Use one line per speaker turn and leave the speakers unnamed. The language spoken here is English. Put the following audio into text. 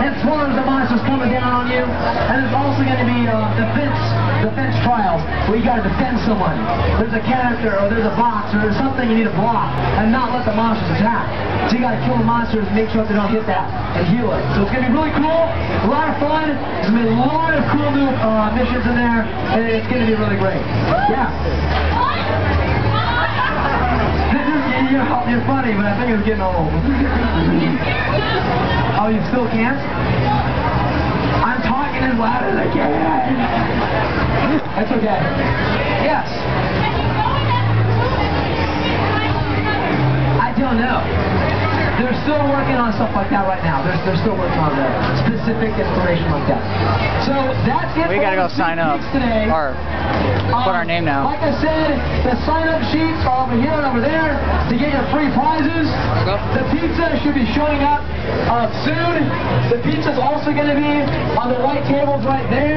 as well as the monsters coming down on you. And there's also going to be defense trials where you got to defend someone. There's a character or there's a box or there's something you need to block and not let the monsters attack. So you got to kill the monsters and make sure they don't hit that and heal it. So it's going to be really cool, a lot of fun. There's going to be a lot of cool new missions in there, and it's going to be really great. Yeah. You're funny, but I think it's getting old. Oh, you still can't? I'm talking as loud as I can. That's okay. Yes. I don't know. They're still working on stuff like that right now. They're still working on the specific information like that. So that's it.
We gotta go sign up
today.
Or put our name down.
Like I said, the sign-up sheets are over here and over there to get your free prizes. The pizza should be showing up soon. The pizza's also going to be on the white tables right there.